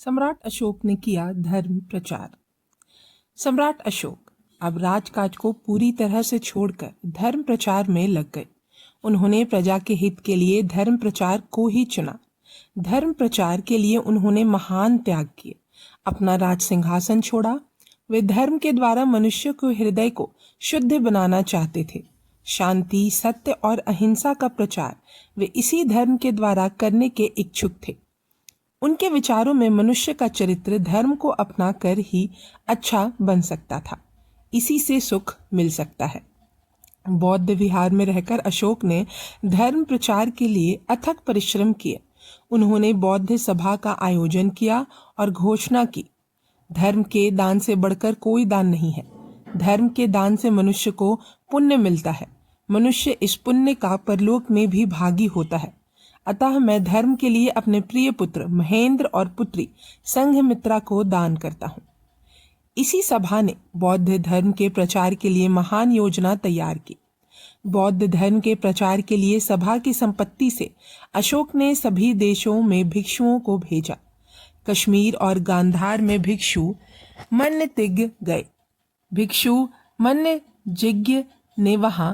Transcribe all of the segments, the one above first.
सम्राट अशोक ने किया धर्म प्रचार। सम्राट अशोक अब राजकाज को पूरी तरह से छोड़कर धर्म प्रचार में लग गए। उन्होंने प्रजा के हित के लिए धर्म प्रचार को ही चुना। धर्म प्रचार के लिए उन्होंने महान त्याग किए, अपना राज सिंहासन छोड़ा। वे धर्म के द्वारा मनुष्य को हृदय को शुद्ध बनाना चाहते थे। शांति, सत्य और अहिंसा का प्रचार वे इसी धर्म के द्वारा करने के इच्छुक थे। उनके विचारों में मनुष्य का चरित्र धर्म को अपना कर ही अच्छा बन सकता था, इसी से सुख मिल सकता है। बौद्ध विहार में रहकर अशोक ने धर्म प्रचार के लिए अथक परिश्रम किए। उन्होंने बौद्ध सभा का आयोजन किया और घोषणा की, धर्म के दान से बढ़कर कोई दान नहीं है। धर्म के दान से मनुष्य को पुण्य मिलता है। मनुष्य इस पुण्य का परलोक में भी भागी होता है। अतः मैं धर्म के लिए अपने प्रिय पुत्र महेंद्र और पुत्री संघमित्रा को दान करता हूँ। इसी सभा ने बौद्ध धर्म के प्रचार के लिए महान योजना तैयार की। बौद्ध धर्म के प्रचार के लिए सभा की संपत्ति से अशोक ने सभी देशों में भिक्षुओं को भेजा। कश्मीर और गांधार में भिक्षु मन्नतिज्ञ गए। भिक्षु मन्नजिज्ञ ने वहां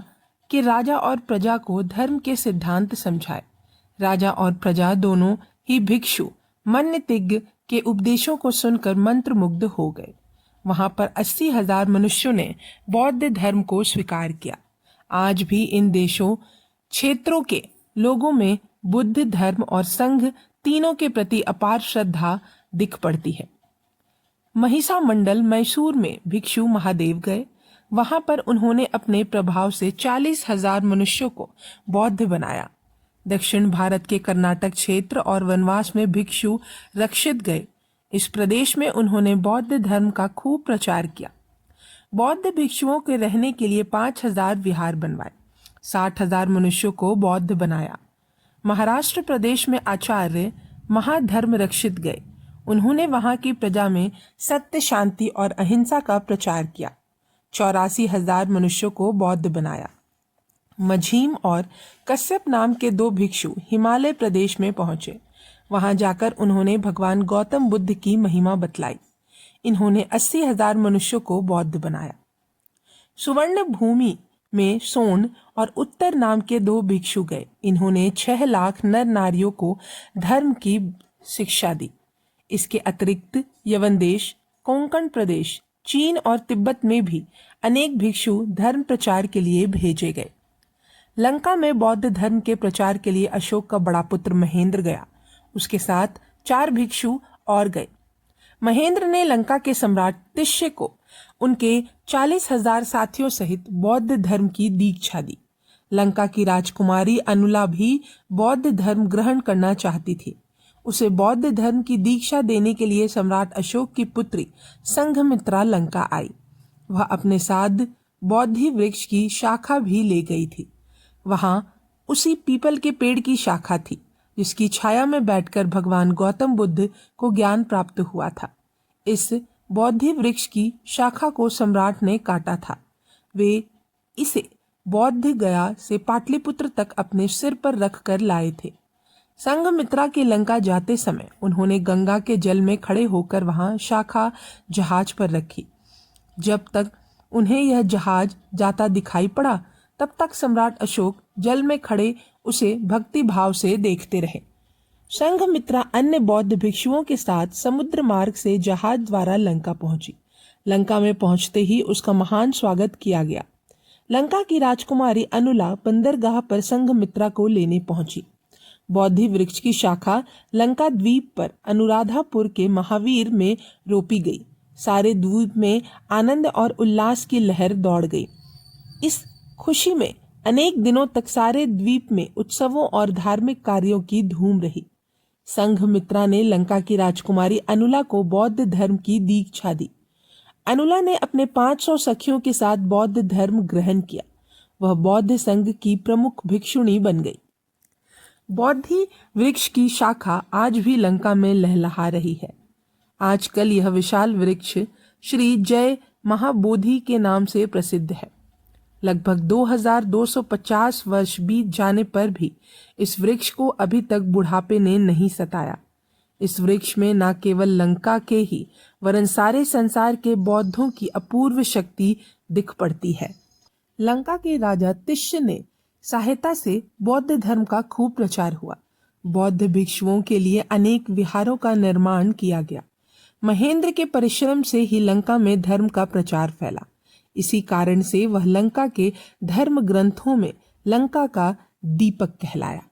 के राजा और प्रजा को धर्म के सिद्धांत समझाए। राजा और प्रजा दोनों ही भिक्षु मन्नतिज्ञ के उपदेशों को सुनकर मंत्रमुग्ध हो गए। वहां पर 80,000 मनुष्यों ने बौद्ध धर्म को स्वीकार किया। आज भी इन देशों क्षेत्रों के लोगों में बुद्ध धर्म और संघ तीनों के प्रति अपार श्रद्धा दिख पड़ती है। महिषा मंडल मैसूर में भिक्षु महादेव गए। वहां पर उन्होंने अपने प्रभाव से 40,000 मनुष्यों को बौद्ध बनाया। दक्षिण भारत के कर्नाटक क्षेत्र और वनवास में भिक्षु रक्षित गए। इस प्रदेश में उन्होंने बौद्ध धर्म का खूब प्रचार किया। बौद्ध भिक्षुओं के रहने के लिए 5,000 विहार बनवाए। 60,000 मनुष्यों को बौद्ध बनाया। महाराष्ट्र प्रदेश में आचार्य महाधर्म रक्षित गए। उन्होंने वहां की प्रजा में सत्य, शांति और अहिंसा का प्रचार किया। 84,000 मनुष्यों को बौद्ध बनाया। मझीम और कश्यप नाम के 2 भिक्षु हिमालय प्रदेश में पहुंचे। वहां जाकर उन्होंने भगवान गौतम बुद्ध की महिमा बतलाई। इन्होंने 80,000 मनुष्यों को बौद्ध बनाया। सुवर्ण भूमि में सोन और उत्तर नाम के 2 भिक्षु गए। इन्होंने 6 लाख नर नारियों को धर्म की शिक्षा दी। इसके अतिरिक्त यवन देश, कोंकण प्रदेश, चीन और तिब्बत में भी अनेक भिक्षु धर्म प्रचार के लिए भेजे गए। लंका में बौद्ध धर्म के प्रचार के लिए अशोक का बड़ा पुत्र महेंद्र गया। उसके साथ 4 भिक्षु और गए। महेंद्र ने लंका के सम्राट तिष्य को उनके 40,000 साथियों सहित बौद्ध धर्म की दीक्षा दी। लंका की राजकुमारी अनुला भी बौद्ध धर्म ग्रहण करना चाहती थी। उसे बौद्ध धर्म की दीक्षा देने के लिए सम्राट अशोक की पुत्री संघमित्रा लंका आई। वह अपने साथ बोधि वृक्ष की शाखा भी ले गई थी। वहां उसी पीपल के पेड़ की शाखा थी जिसकी छाया में बैठकर भगवान गौतम बुद्ध को ज्ञान प्राप्त हुआ था। इस बोधि वृक्ष की शाखा को सम्राट ने काटा था। वे इसे बौद्ध गया से पाटलिपुत्र तक अपने सिर पर रखकर लाए थे। संघमित्रा के लंका जाते समय उन्होंने गंगा के जल में खड़े होकर वहां शाखा जहाज पर रखी। जब तक उन्हें यह जहाज जाता दिखाई पड़ा तब तक सम्राट अशोक जल में खड़े उसे भक्ति भाव से देखते रहे। संघमित्रा अन्य बौद्ध भिक्षुओं के साथ समुद्र मार्ग से जहाज द्वारा लंका पहुंची। लंका में पहुंचते ही उसका महान स्वागत किया गया। लंका की राजकुमारी अनुला बंदरगाह पर संघमित्रा को लेने पहुंची। बोधि वृक्ष की शाखा लंका द्वीप पर अनुराधापुर के महावीर में रोपी गई। सारे द्वीप में आनंद और उल्लास की लहर दौड़ गई। इस खुशी में अनेक दिनों तक सारे द्वीप में उत्सवों और धार्मिक कार्यों की धूम रही। संघमित्रा ने लंका की राजकुमारी अनुला को बौद्ध धर्म की दीक्षा दी। अनुला ने अपने 500 सखियों के साथ बौद्ध धर्म ग्रहण किया। वह बौद्ध संघ की प्रमुख भिक्षुणी बन गई। बोधि वृक्ष की शाखा आज भी लंका में लहलहा रही है। आजकल यह विशाल वृक्ष श्री जय महाबोधि के नाम से प्रसिद्ध है। लगभग 2250 वर्ष बीत जाने पर भी इस वृक्ष को अभी तक बुढ़ापे ने नहीं सताया। इस वृक्ष में न केवल लंका के ही वरन सारे संसार के बौद्धों की अपूर्व शक्ति दिख पड़ती है। लंका के राजा तिष्य ने सहायता से बौद्ध धर्म का खूब प्रचार हुआ। बौद्ध भिक्षुओं के लिए अनेक विहारों का निर्माण किया गया। महेंद्र के परिश्रम से ही लंका में धर्म का प्रचार फैला। इसी कारण से वह लंका के धर्म ग्रंथों में लंका का दीपक कहलाया।